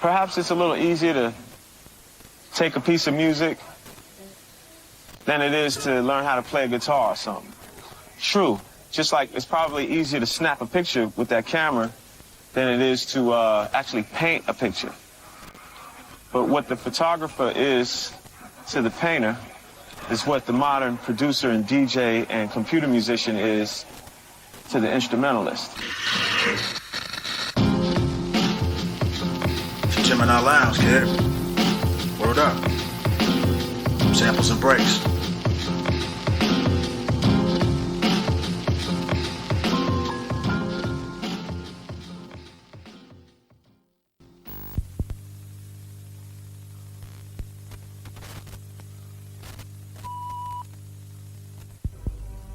perhaps it's a little easier to take a piece of music than it is to learn how to play a guitar or something. True, just like it's probably easier to snap a picture with that camera than it is to actually paint a picture. But what the photographer is to the painter is what the modern producer and DJ and computer musician is to the instrumentalist. Gemini Lounge, kid. Word up. Samples and breaks.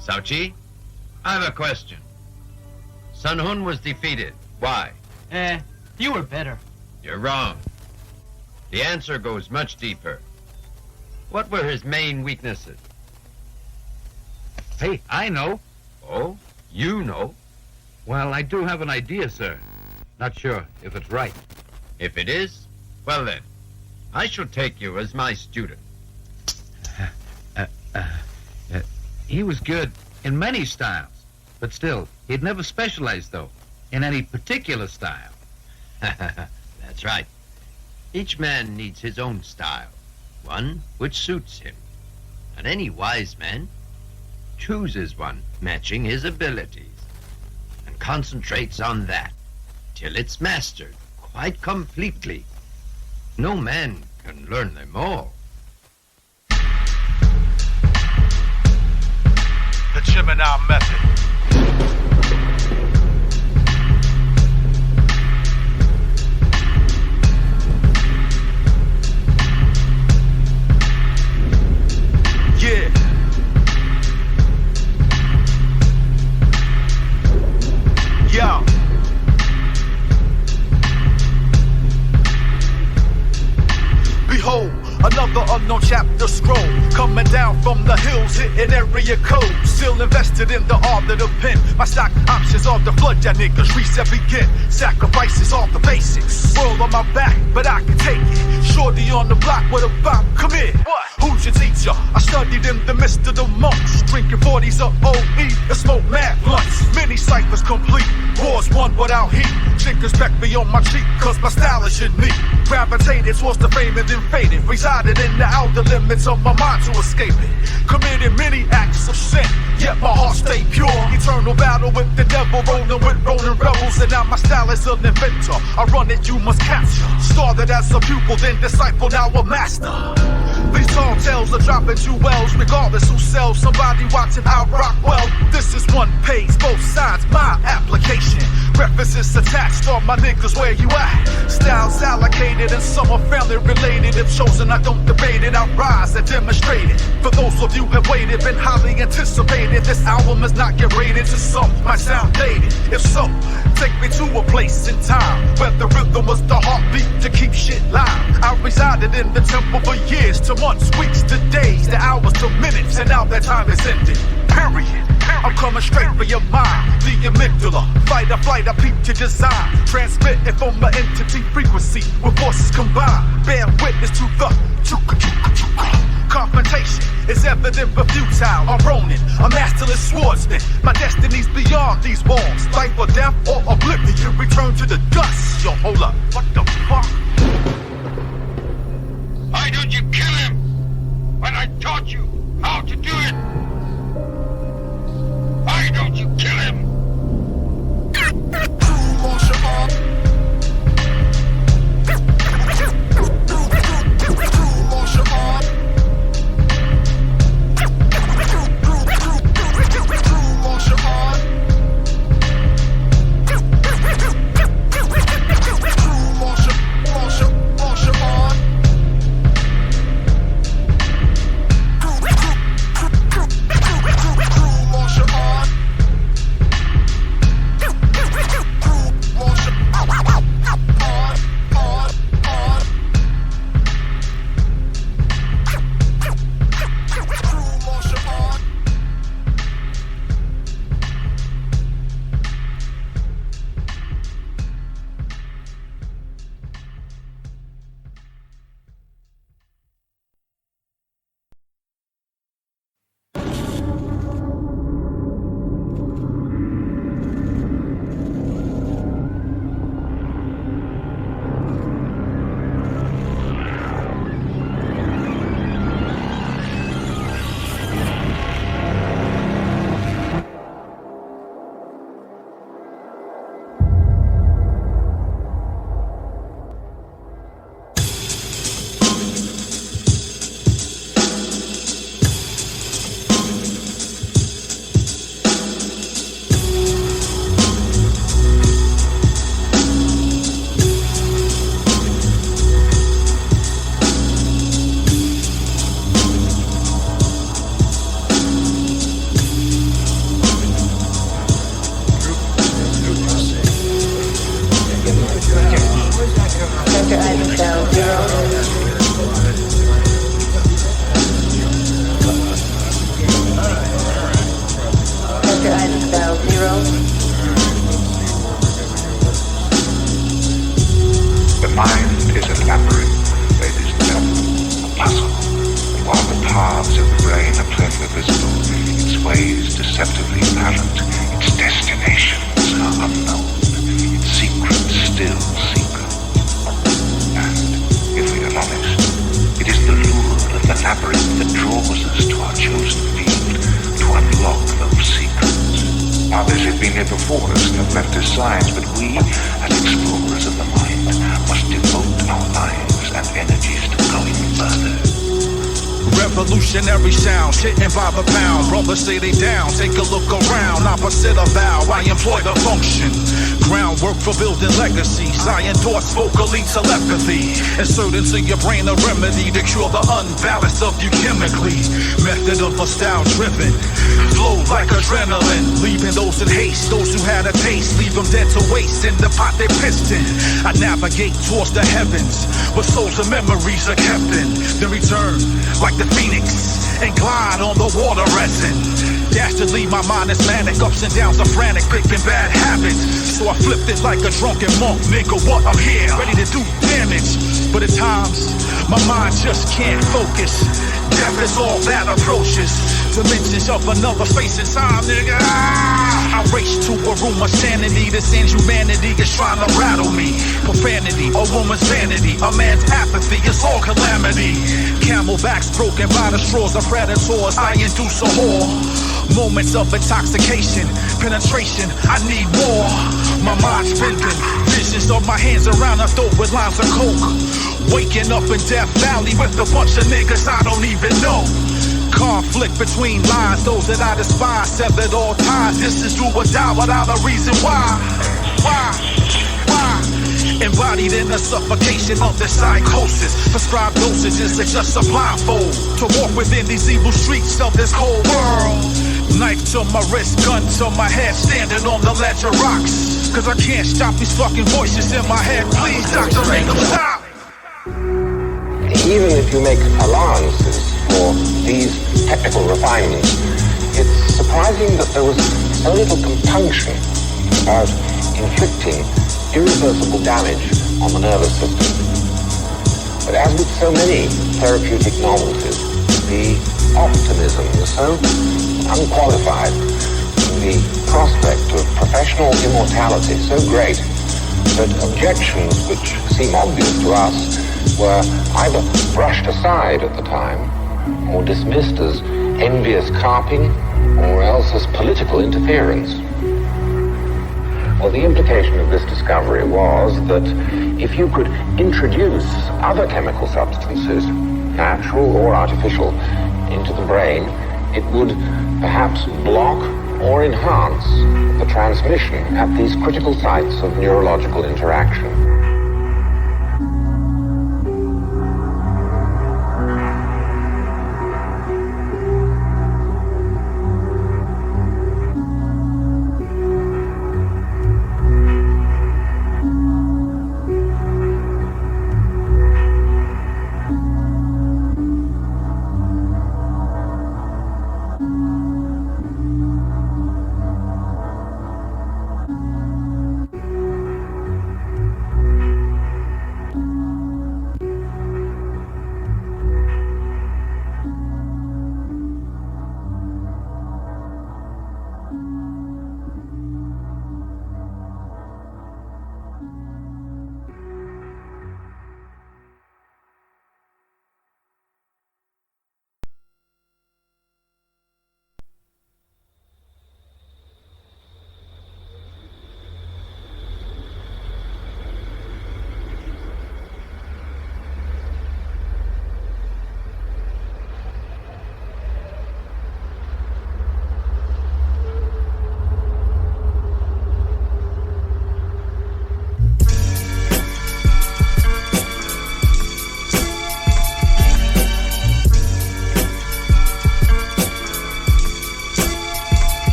Sauchi, I have a question. Sun Hun was defeated. Why? You were better. You're wrong. The answer goes much deeper. What were his main weaknesses? Hey, I know. Oh, you know. Well, I do have an idea, sir. Not sure if it's right. If it is, well then, I shall take you as my student. He was good in many styles, but still, he'd never specialized, though, in any particular style. That's right. Each man needs his own style, one which suits him. And any wise man chooses one matching his abilities and concentrates on that till it's mastered quite completely. No man can learn them all. The Gemini method. Yeah. Yo. Behold, another unknown chapter scroll coming down from the hills, hitting area code. Still invested in the art of the pen. My stock options are the flood, ya niggas. Reset begin. Sacrifices all the basics. World on my back, but I can take it. Shorty on the block with a bop. Come here. What? Who's your teacher? I studied in the midst of the monks. Drinking 40s of OE and smoke mad blunts. Many ciphers complete. Wars won without heat. Chickens peck me on my cheek, cause my style is unique. Gravitated towards the fame and then faded. Resided in the outer limits of my mind to escape it. Committed many acts of sin, yet my heart stayed pure. Eternal battle with the devil, rolling with rolling rebels. And now my style is an inventor. I run it, you must capture. Started as a pupil, then disciple, now a master. These tall tales are dropping jewels, regardless who sells. Somebody watching I rock well. This is one page, both sides, my application. References attached, all my niggas, where you at? Styles allocated and some are family related. If chosen, I don't debate it, I rise and demonstrate it. For those of you who have waited, been highly anticipated. This album is not get rated, to some might sound dated. If so, take me to a place in time where the rhythm was the heartbeat to keep shit live. I resided in the temple for years, to months, weeks, to days, to hours, to minutes, and now that time is ended. Period. I'm coming straight for your mind, the amygdala. Fight or flight, I peep your design. Transmitting from my entity frequency with forces combined. Bear witness to the confrontation is evident but futile. I'm Ronin, a masterless swordsman. My destiny's beyond these walls. Life or death or oblivion, return to the dust. Yo, hold up, what the fuck? Why don't you kill him when I taught you how to do it? Why don't you kill him? is a labyrinth, ladies and gentlemen, a puzzle. And while the paths of the brain are plainly visible, its ways deceptively apparent, its destinations are unknown, its secrets still secret. And, if we are honest, it is the lure of the labyrinth that draws us to our chosen field, to unlock those secrets. Others have been here before us and have left us signs, but we, as explorers of the mind, must devote our lives and energies to going further. Revolutionary sounds hitting by the pound. Brothers say they down, take a look around. Opposite of vow, I employ the function. Groundwork for building legacies. I endorse vocally telepathy. Insert into your brain a remedy to cure the unbalance of you chemically. Method of a style driven. Flow like adrenaline. Leaving those in haste. Those who had a taste, leave them dead to waste in the pot they pissed in. I navigate towards the heavens, where souls and memories are kept in. Then return like the phoenix and glide on the water resin. Dastardly, my mind is manic. Ups and downs are frantic, picking bad habits. So I flipped it like a drunken monk. Nigga, what? I'm here, ready to do damage. But at times, my mind just can't focus. Death is all that approaches. Dimensions of another space and time, nigga. I race to a room of sanity. This inhumanity is trying to rattle me. Profanity, a woman's vanity, a man's apathy, it's all calamity. Camelbacks broken by the straws of predators. I induce a whore. Moments of intoxication, penetration, I need more. My mind's bending, visions of my hands around her throat with lines of coke. Waking up in Death Valley with a bunch of niggas I don't even know. Conflict between lies, those that I despise, severed all ties. This is do or die without a reason why. Why? Embodied in the suffocation of the psychosis. Prescribed dosages are just a blindfold to walk within these evil streets of this cold world. Knife to my wrist, gun to my head, standing on the ledge of rocks. Cause I can't stop these fucking voices in my head. Please, doctor, make them stop. Even if you make allowances for these technical refinements, it's surprising that there was so little compunction about inflicting irreversible damage on the nervous system. But as with so many therapeutic novelties, the optimism was so unqualified, and the prospect of professional immortality so great, that objections which seem obvious to us were either brushed aside at the time, or dismissed as envious carping, or else as political interference. Well, the implication of this discovery was that if you could introduce other chemical substances, natural or artificial, into the brain, it would perhaps block or enhance the transmission at these critical sites of neurological interaction.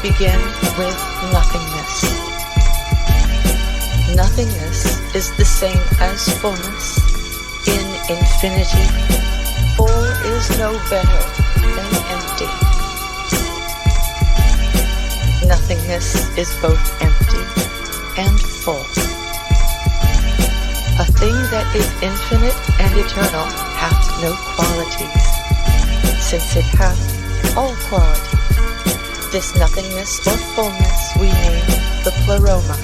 Begin with nothingness. Nothingness is the same as fullness in infinity. Full is no better than empty. Nothingness is both empty and full. thing that is infinite and eternal hath no qualities, since it hath all qualities. This nothingness or fullness we name the Pleroma.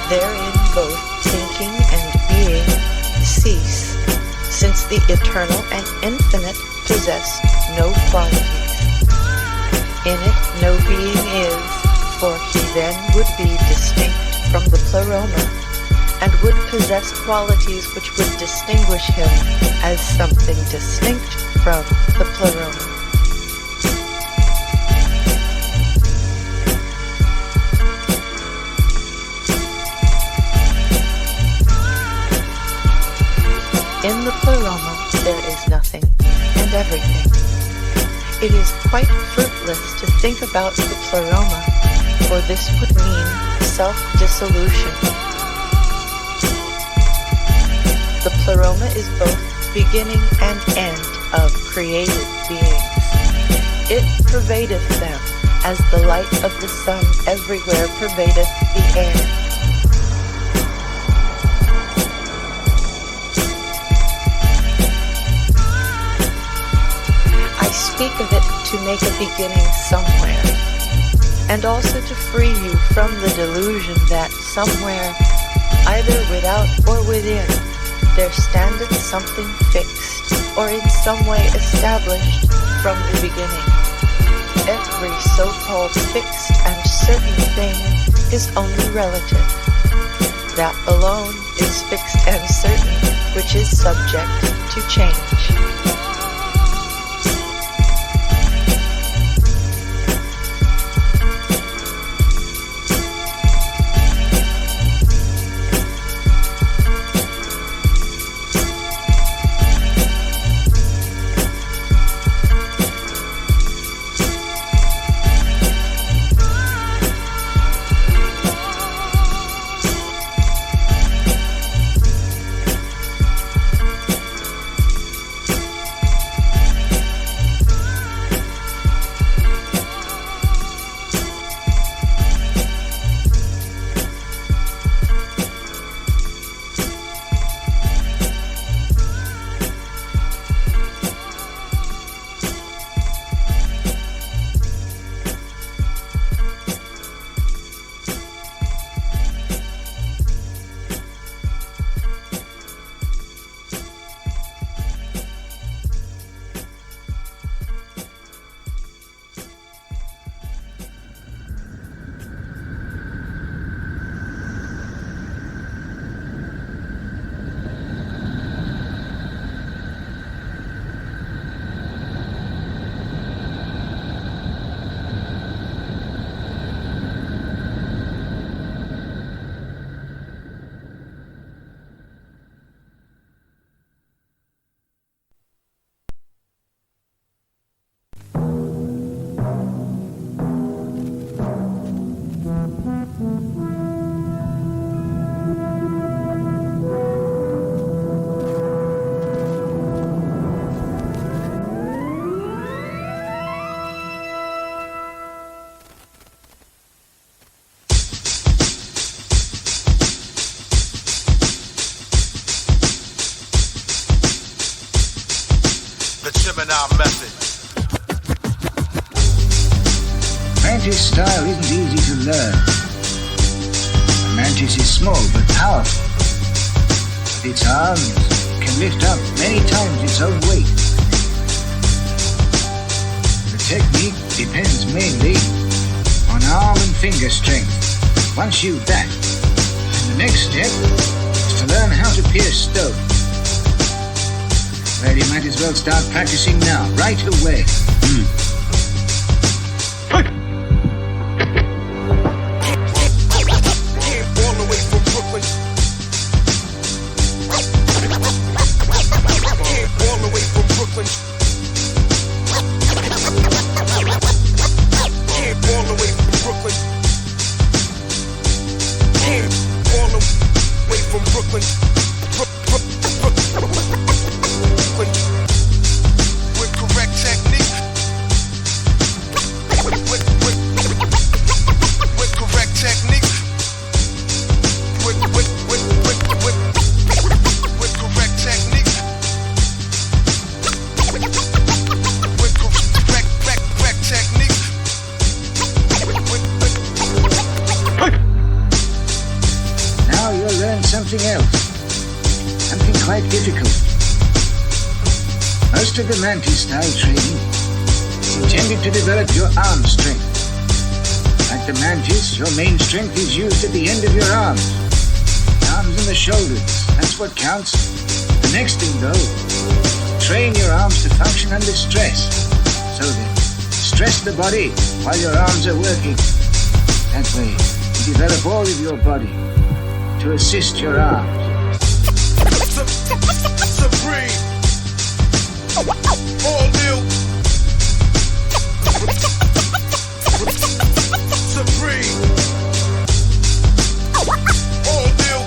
Therein both thinking and being cease, since the eternal and infinite possess no qualities. In it no being is, for he then would be distinct from the Pleroma, and would possess qualities which would distinguish him as something distinct from the Pleroma. In the Pleroma there is nothing and everything. It is quite fruitless to think about the Pleroma, for this would mean self-dissolution. The Pleroma is both beginning and end of created beings. It pervadeth them, as the light of the sun everywhere pervadeth the air. I speak of it to make a beginning somewhere, and also to free you from the delusion that somewhere, either without or within, there standeth something fixed, or in some way established from the beginning. Every so-called fixed and certain thing is only relative. That alone is fixed and certain, which is subject to change. Gemini method. Mantis style isn't easy to learn. A mantis is small but powerful. With its arms, it can lift up many times its own weight. The technique depends mainly on arm and finger strength. Once you've that, then the next step is to learn how to pierce stone. Well, you might as well start practicing now, right away. All the way from Brooklyn. All the way from Brooklyn. All the way from Brooklyn. All the way from Brooklyn. something else. Something quite difficult. Most of the Mantis-style training is intended to develop your arm strength. Like the Mantis, your main strength is used at the end of your arms. The arms and the shoulders, that's what counts. The next thing, though, train your arms to function under stress. So then, stress the body while your arms are working. That way, you develop all of your body to assist your arms. Supreme. All new. Supreme. All new.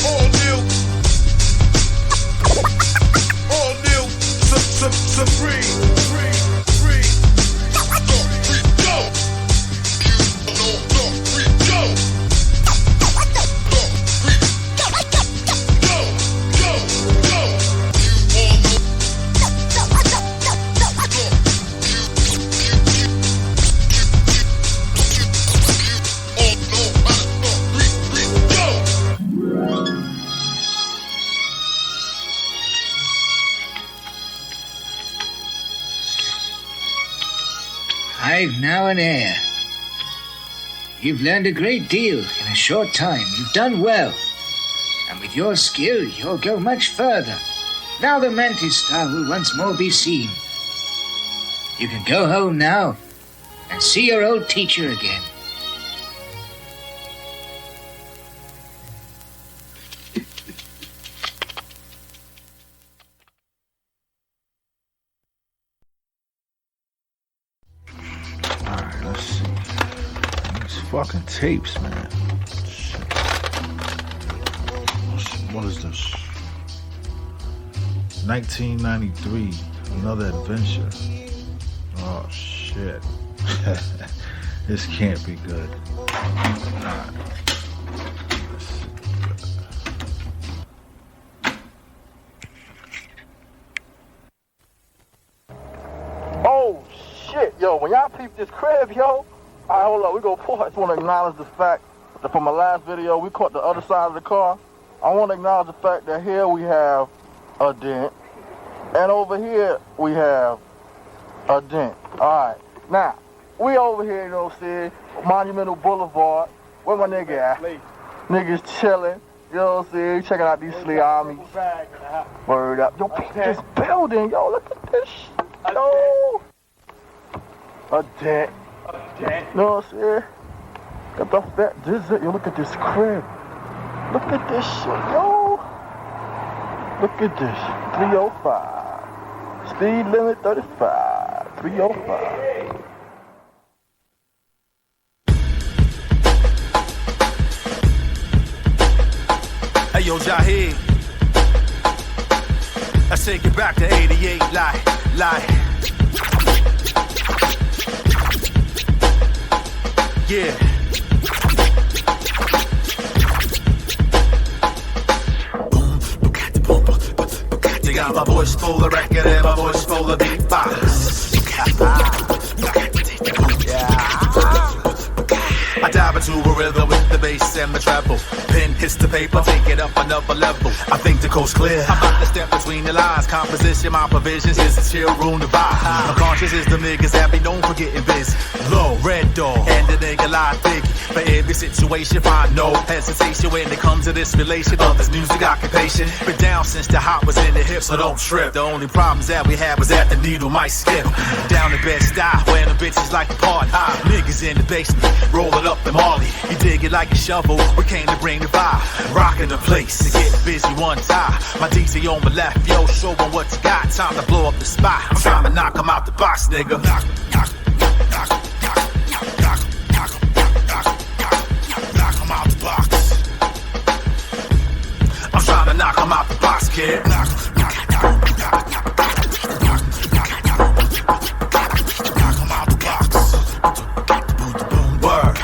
All new. All new. Supreme. Free. Go. I've now an heir. You've learned a great deal in a short time. You've done well. And with your skill, you'll go much further. Now the Mantis style will once more be seen. You can go home now and see your old teacher again. Alright, let's see. These fucking tapes, man. Shit. What is this? 1993, Another Adventure. Oh shit. This can't be good. Alright. Oh shit, yo, when y'all peep this crib, yo, alright, hold up, we go pull. I just want to acknowledge the fact that from my last video, we caught the other side of the car. I want to acknowledge the fact that here we have a dent, and over here we have a dent. Alright, now, we over here, you know what I'm saying, Monumental Boulevard. Where my nigga at? Niggas chilling, you know what I'm saying, checking out these Slee armies. Word up. Yo, peep this building, yo, look at this shit, yo. A dent. You know what I'm saying? Got the fat dessert. Yo, look at this crib. Look at this shit, yo. Look at this. 305. Speed limit 35. 305. Hey, yo, Jaheed. Let's take it back to 88. Lie. Yeah. They got my voice full of record and my voice full of beatbox. I dive into a rhythm with the bass and the treble. Pen hits the paper, take it up another level. I think the coast's clear. I'm about to step between the lines. Composition, my provisions is a chill room to buy. Unconscious is the niggas that be known for getting busy. Low, red dog, and the nigga lie thicky. For every situation, find no hesitation when it comes to this relation of this music occupation. Been down since the hop was in the hip, so don't trip. The only problems that we had was that the needle might skip. Down the best style, when the bitches like to party. Niggas in the basement, rolling up the Marley. You dig it like a shovel, we came to bring the fire. Rocking the place, to get busy one time. My DJ on my left, yo, show 'em what you got. Time to blow up the spot. I'm trying to knock 'em out the box, nigga. Knock 'em out the box. I'm trying to knock 'em out the box, kid. Knock 'em out the box. Word.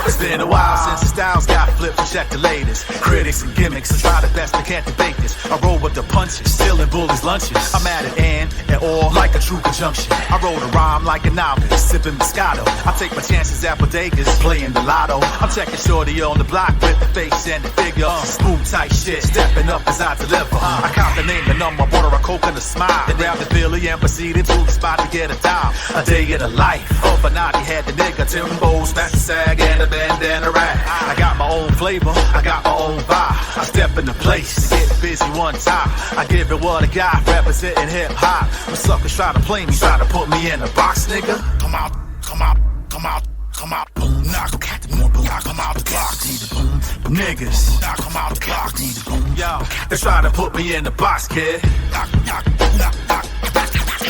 It's been a while since the styles got flipped. flip and check the latest. Critics and gimmicks and try the best, they can't debate this. I roll with the punches, stealing bullies' lunches. I'm at it and all like a true conjunction. I roll the rhyme like a novice, sipping Moscato. I take my chances at bodegas, playing the lotto. I'm checking shorty on the block with the face and the figure. Smooth tight shit, stepping up as I deliver. I count the name and number, order a coke and a smile. Then grab the Billy and proceeded to the spot to get a dime. A day in the life of a naughty had the nigga Timbo's, fat sag and a bandana rag. I got my own flavor, I got my own vibe. I step in the place to get busy one time. I give it what I got, representing hip hop. When suckers try to play me, try to put me in a box, nigga. Come out, come out, come out. Come out, boom, knock, more boom, come out the box, need a boom, niggas, knock, come out the box, need a boom, yo, they try to put me in the box, kid, knock, knock, knock, knock,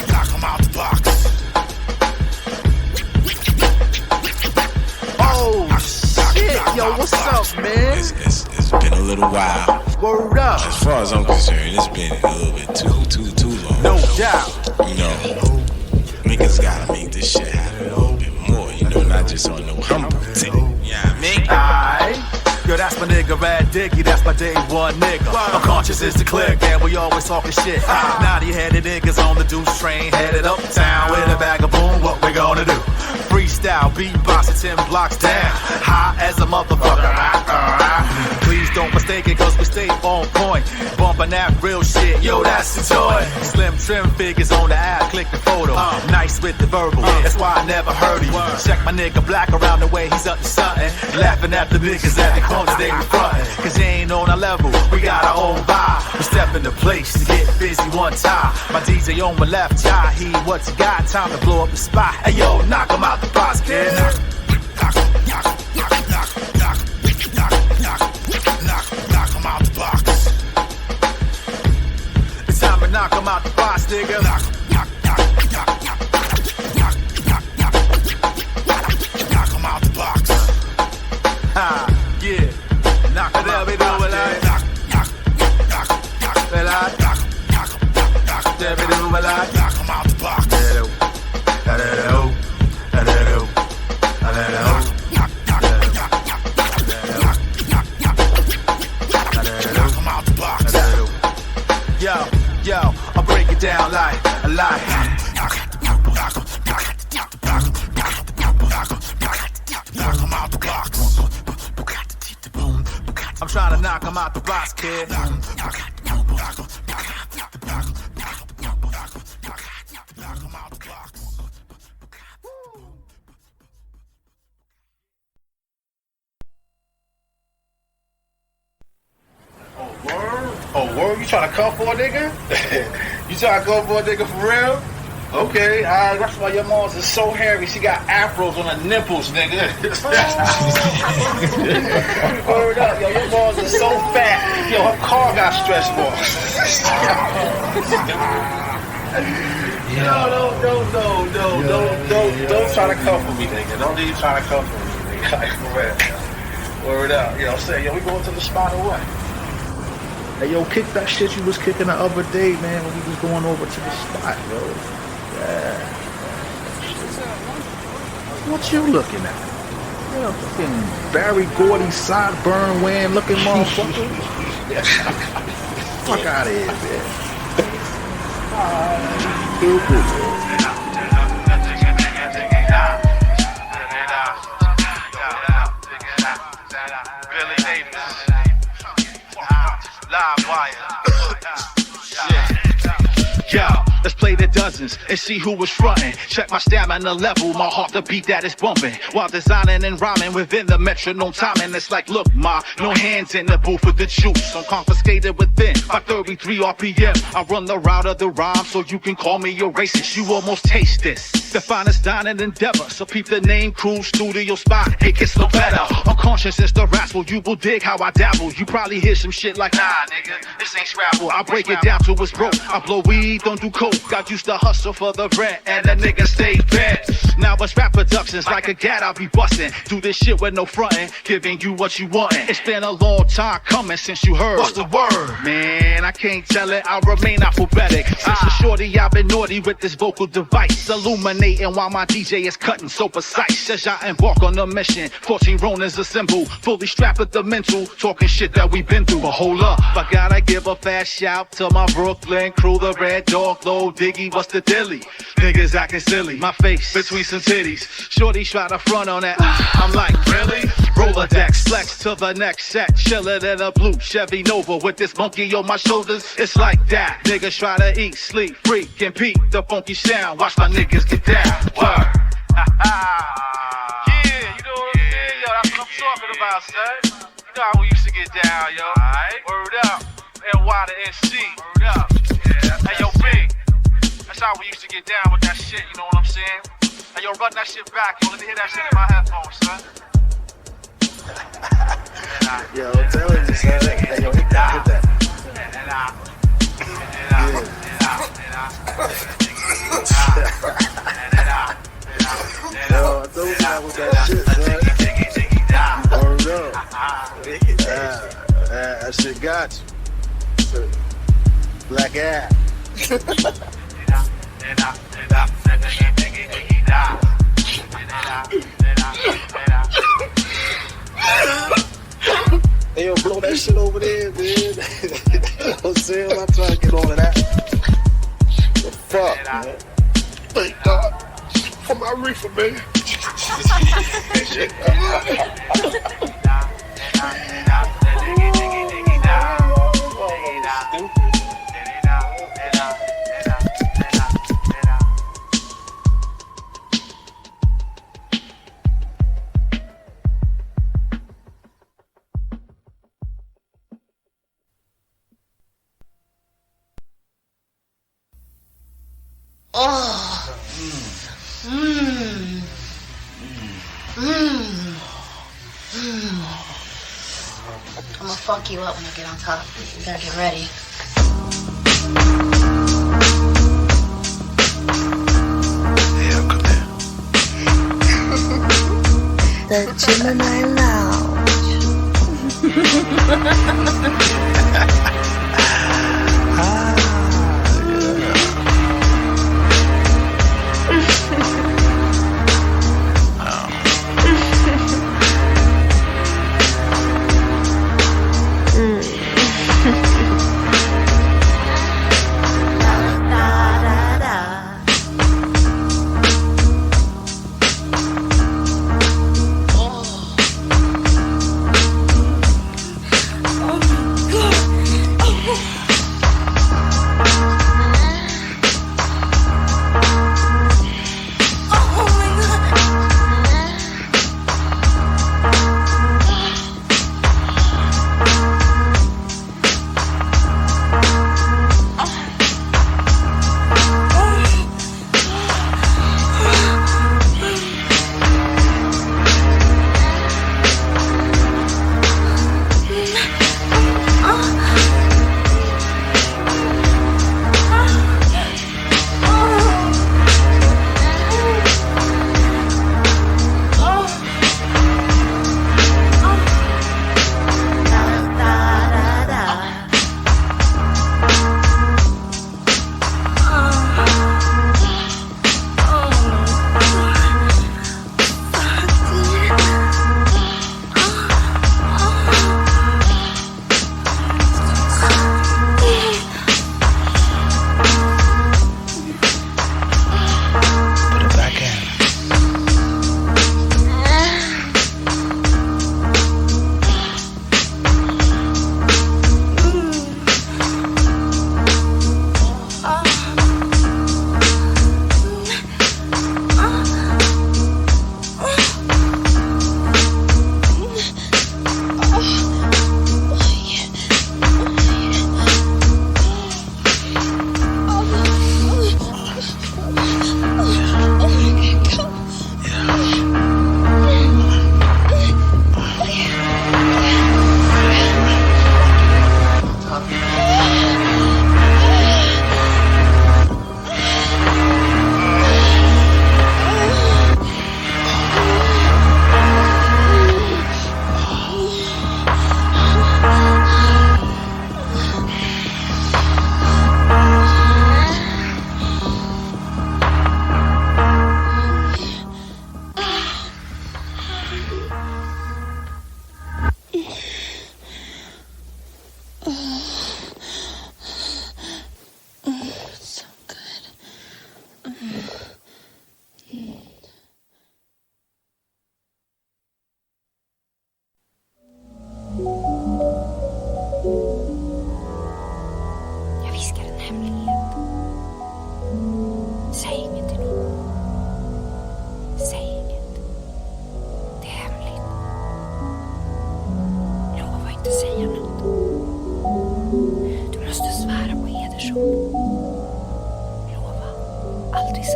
knock, come out the box. Oh, shit, yo, what's up, man? It's been a little while. Word up. As far as I'm concerned, it's been a little bit too long. No doubt. You know, niggas gotta make this shit happen a little bit more, you know, not just on no humble tip. Yeah, I mean. Aight. Yo, that's my nigga Rad Diggy, that's my day one nigga. Unconscious is the click, and we always talking shit. Naughty headed niggas on the deuce train, headed uptown with a bag of boom. What we gonna do? Freestyle, beatboxing 10 blocks down, high as a motherfucker. Please don't mistake it, cause we stay on point. Bumping that real shit, yo, that's the joy. Slim trim figures on the app, click the photo. Nice with the verbal, that's why I never heard of you. Check my nigga Black around the way, he's up to something. Laughing at the niggas at the corners, they be frontin'. Cause they ain't on our level, we got our own vibe. We step in the place to get busy one time. My DJ on my left, Jai, he what you got, time to blow up the spot. Hey yo, knock him out the box, kid. Knock, knock, knock, knock, knock, knock, knock, knock, knock, knock him out the box. It's time to knock him out the box, nigga. Knock, knock, knock, knock, knock, knock, knock, knock him out the box. Ha, yeah. Knock it out, we do it like knock, knock, knock, knock, knock, knock, knock, knock, knock, we do it like knock him out the box. Yo, I break it down like a lie. I'm trying to knock him out the box, kid. Oh, word? You trying to come for a nigga? You trying to come for a nigga for real? Okay, that's why your mom's is so hairy. She got afros on her nipples, nigga. Word up, yo, your mom's is so fat. Yo, her car got stretch marks. Don't try to come for me, nigga. Don't need you trying to come for me, nigga. Like, for real. Word up. You know what I'm saying? Yo, we going to the spot or what? Hey, yo, kick that shit you was kicking the other day, man, when we was going over to the spot, yo. Yeah. What you looking at? Yeah, fucking Barry Gordy sideburn wearing looking motherfucker. Fuck out of here, man. Stupid. Live wire. Yo, let's play the dozens and see who was frontin'. Check my stamina level, my heart the beat that is bumping. While designing and rhyming within the metronome timing. It's like, look, ma, no hands in the booth with the juice. I'm confiscated within 533 RPM. I run the route of the rhyme, so you can call me a racist. You almost taste this. The finest dining endeavor. So peep the name, crew, studio spot. It gets no better. Unconscious is the rascal. You will dig how I dabble. You probably hear some shit like, nah, nigga, this ain't Scrabble. I break it down to its broke. I blow weed, don't do coke. I used to hustle for the rent, and the nigga stayed bent. Now it's rap productions, like a gat I'll be bustin'. Do this shit with no frontin', giving you what you wantin'. It's been a long time coming since you heard. What's the word? Man, I can't tell it, I remain alphabetic. Since a shorty, I've been naughty with this vocal device, illuminating while my DJ is cutting so precise. As I embark on a mission, 14 Ronins assemble, fully strapped with the mental, talking shit that we've been through. But hold up, I gotta give a fast shout to my Brooklyn crew, the Red Dog, Low Diggy, what's the dilly? Niggas acting silly, my face between some titties. Shorty try to front on that, I'm like, really? Rolodex, flex to the next set, chillin' in a blue Chevy Nova with this monkey on my shoulders. It's like that, niggas try to eat, sleep, freak, and peep the funky sound. Watch my niggas get down. Word. Yeah, you know what I'm saying? Yo, that's what I'm talking about, son. You know how we used to get down, yo. Alright. Word up. NY to NC. Word up. Yeah. Hey, yo, B. That's how we used to get down with that shit, you know what I'm saying? Hey, yo, run that shit back, yo. Let me hear that shit in my headphones, son. Yo, tell him, son. Hey, yo, hit that. Yo, I told you that was that shit, son. Word up. That shit got you. Black ass. Hey, yo, blow that shit over there, man. You know what I'm saying? I'm trying to get all of that. The fuck, man? Thank God for my reefer, man. I'm gonna fuck you up when I get on top. You better get ready. Yeah, come here. The Gemini Lounge.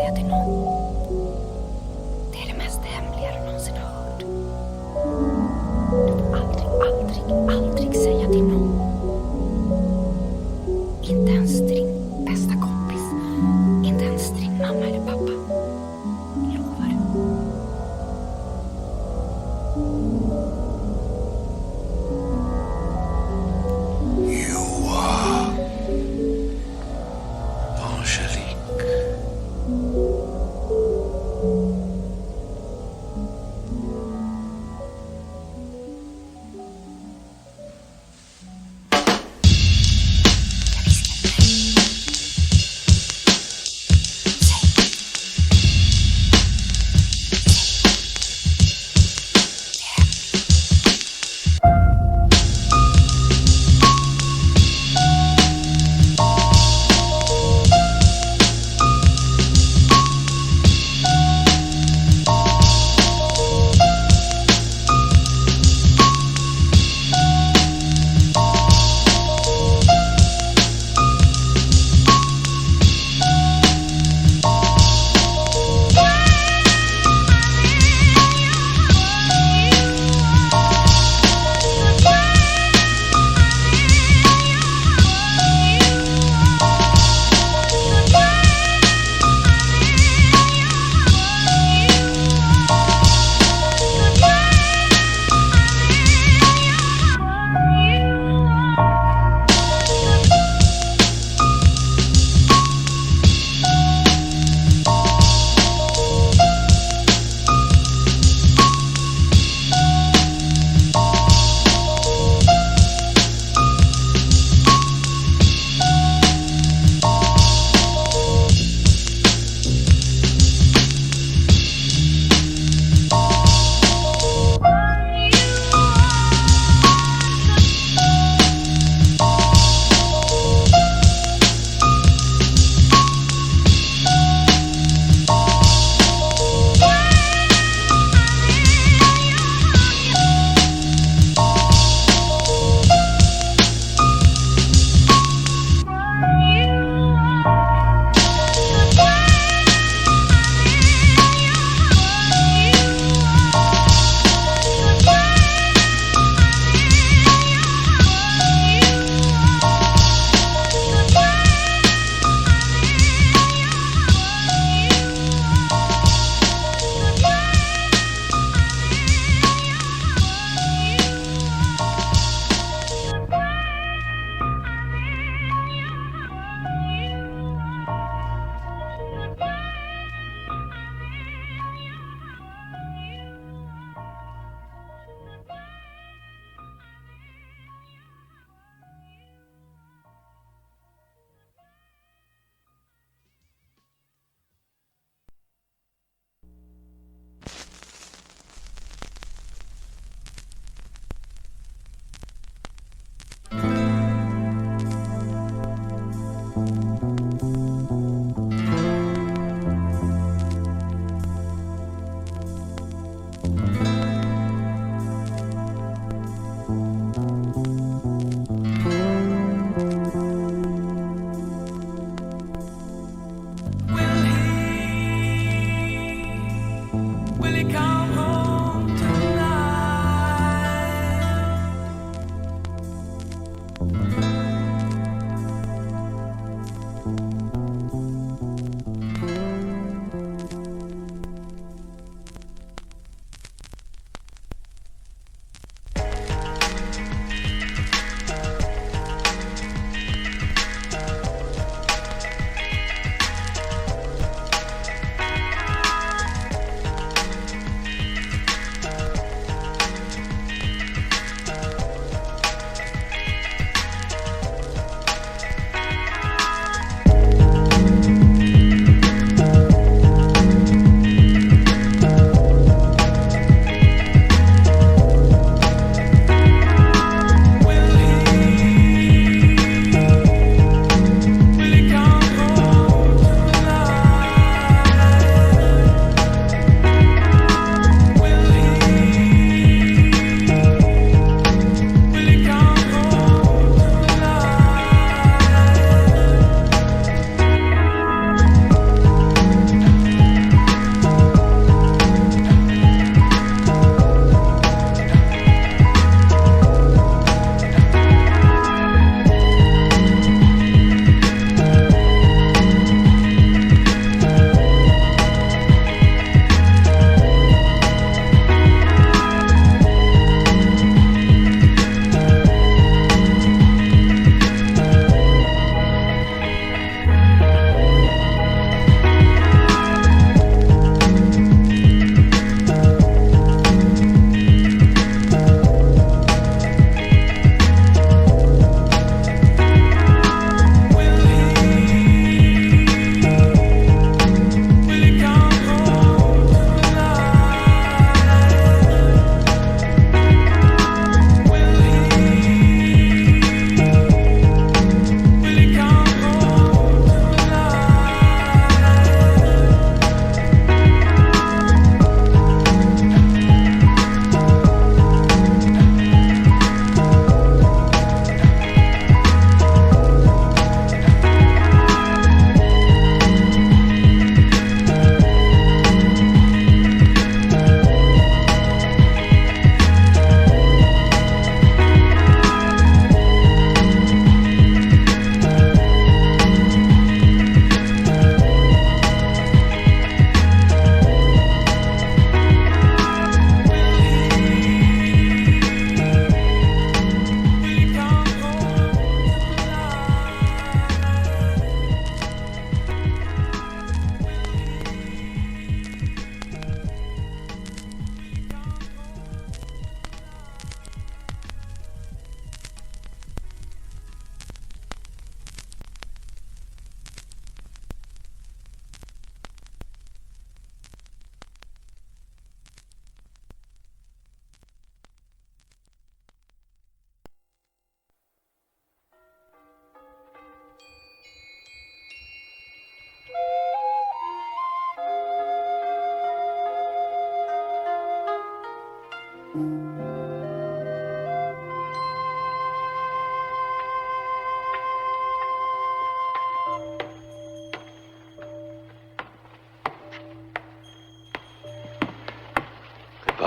säga till någon. Det är det mest hemliga du någonsin har hört. Du får aldrig säga till någon. Inte ens till din bästa kompis. Inte ens till din mamma eller pappa. Lovar. Angelique.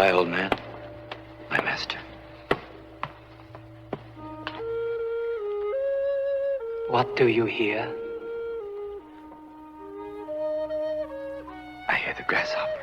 Goodbye, old man. My master. What do you hear? I hear the grasshopper.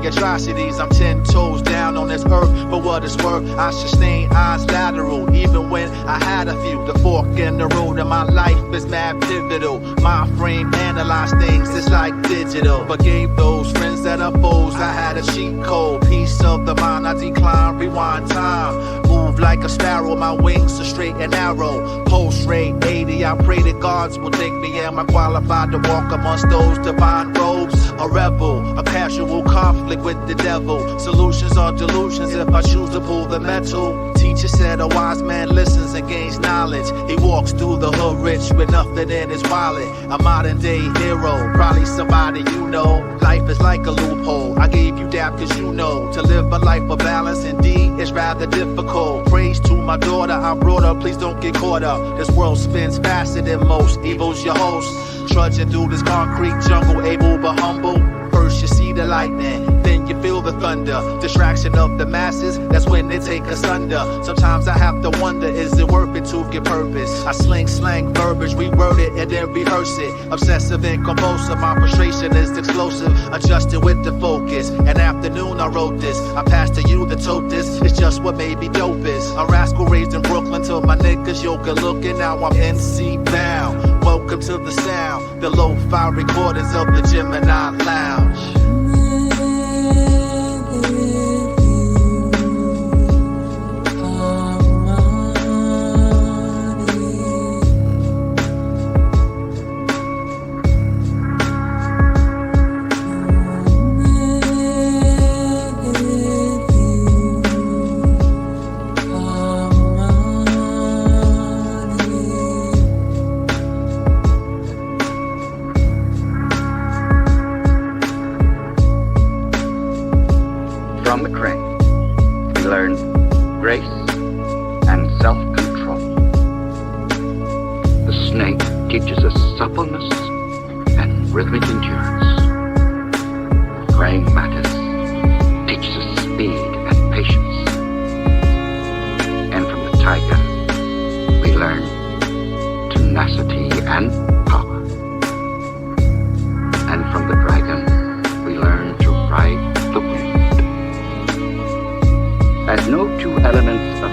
Atrocities, I'm 10 toes down on this earth. For what it's worth, I sustain eyes lateral. Even when I had a few, the fork in the road of my life is mad pivotal. My frame analyze things, it's like digital. Forgave those friends that are foes. I had a cheat code, piece of the mind. I decline, rewind time. Move like a sparrow, my wings are straight and narrow. Pulse rate 80, I pray the gods will take me. Am I qualified to walk amongst those divine robes? A rebel, a casual conflict with the devil. Solutions are delusions if I choose to pull the metal. Teacher said a wise man listens and gains knowledge. He walks through the hood rich with nothing in his wallet. A modern day hero, probably somebody you know. Life is like a loophole, I gave you that cause you know. To live a life of balance indeed is rather difficult. Praise to my daughter, I brought her, please don't get caught up. This world spins faster than most, evil's your host. Trudging through this concrete jungle, able but humble. First you see the lightning, then you feel the thunder. Distraction of the masses, that's when they take us under. Sometimes I have to wonder, is it worth it to get purpose? I slang verbiage, reword it and then rehearse it. Obsessive and compulsive, my frustration is explosive. Adjusted with the focus, an afternoon I wrote this. I passed to you the tote this, it's just what made me dopest. A rascal raised in Brooklyn till my niggas yoga looking. Now I'm NC bound. Welcome to the sound, the lo-fi recordings of the Gemini Lounge.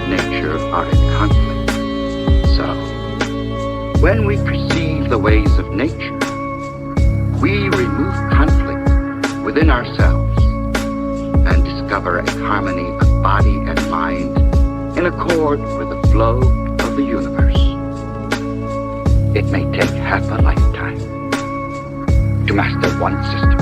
nature are in conflict. So, when we perceive the ways of nature, we remove conflict within ourselves and discover a harmony of body and mind in accord with the flow of the universe. It may take half a lifetime to master one system.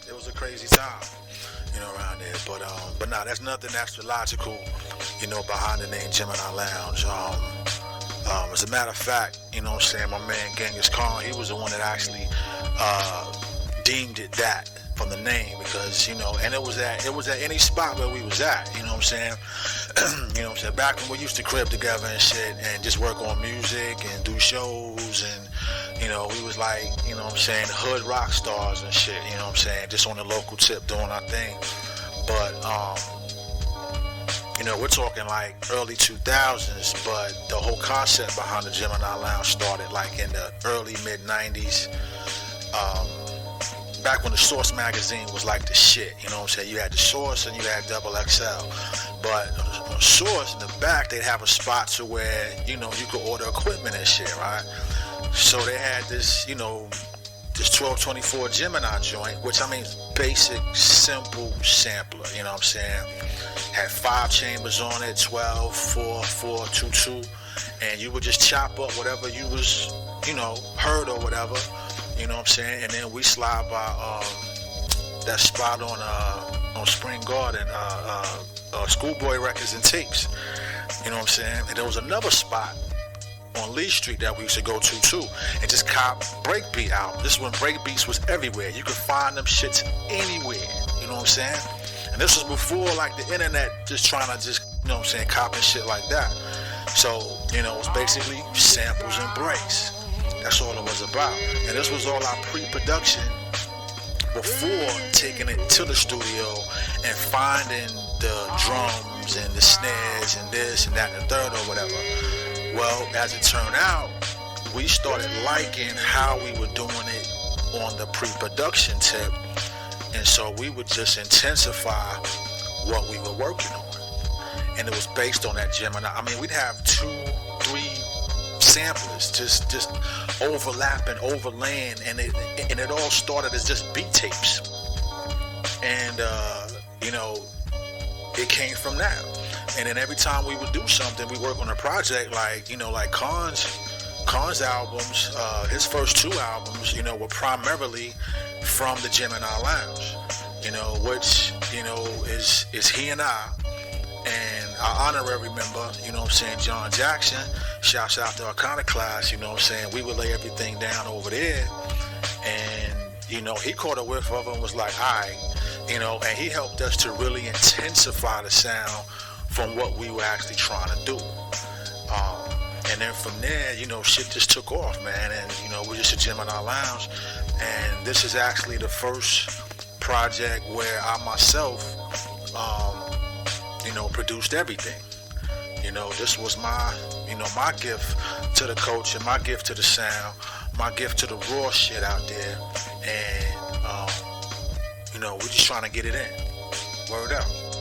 It was a crazy time, around there. But nah, there's nothing astrological, behind the name Gemini Lounge. As a matter of fact, my man Genghis Khan, he was the one that actually deemed it that from the name, because and it was at any spot where we was at. Back when we used to crib together and shit, and just work on music and do shows, and we was like, hood rock stars and shit, just on the local tip doing our thing. But we're talking like early 2000s, but the whole concept behind the Gemini Lounge started like in the early mid 90s. Back when the Source magazine was like the shit, you had the Source and you had XXL. But on Source, in the back, they'd have a spot to where, you could order equipment and shit, right? So they had this, this 1224 Gemini joint, which basic, simple sampler, Had 5 chambers on it, 12, 4, 4, 2, 2. And you would just chop up whatever you was, heard or whatever. And then we slide by that spot on Spring Garden, Schoolboy Records and Tapes. And there was another spot on Lee Street that we used to go to too, and just cop breakbeat out. This is when breakbeats was everywhere. You could find them shits anywhere. And this was before like the internet just trying to just, copy shit like that. So, it was basically samples and breaks. That's all it was about. And this was all our pre-production before taking it to the studio and finding the drums and the snares and this and that and the third or whatever. Well, as it turned out, we started liking how we were doing it on the pre-production tip. And so we would just intensify what we were working on. And it was based on that Gemini. We'd have 2, 3 samplers just overlapping, overlaying, and it all started as just beat tapes. And it came from that. And then every time we would do something, we work on a project like Khan's albums, his first 2 albums, were primarily from the Gemini Lounge, which, is he and I. And our honorary member, John Jackson, shouts out to Iconoclast, we would lay everything down over there. And, he caught a whiff of it and was like, all right, and he helped us to really intensify the sound from what we were actually trying to do. And then from there, shit just took off, man. And, we're just a Gemini Lounge. And this is actually the first project where I myself, produced everything. This was my gift to the culture, my gift to the sound, my gift to the raw shit out there. And, we're just trying to get it in. Word up.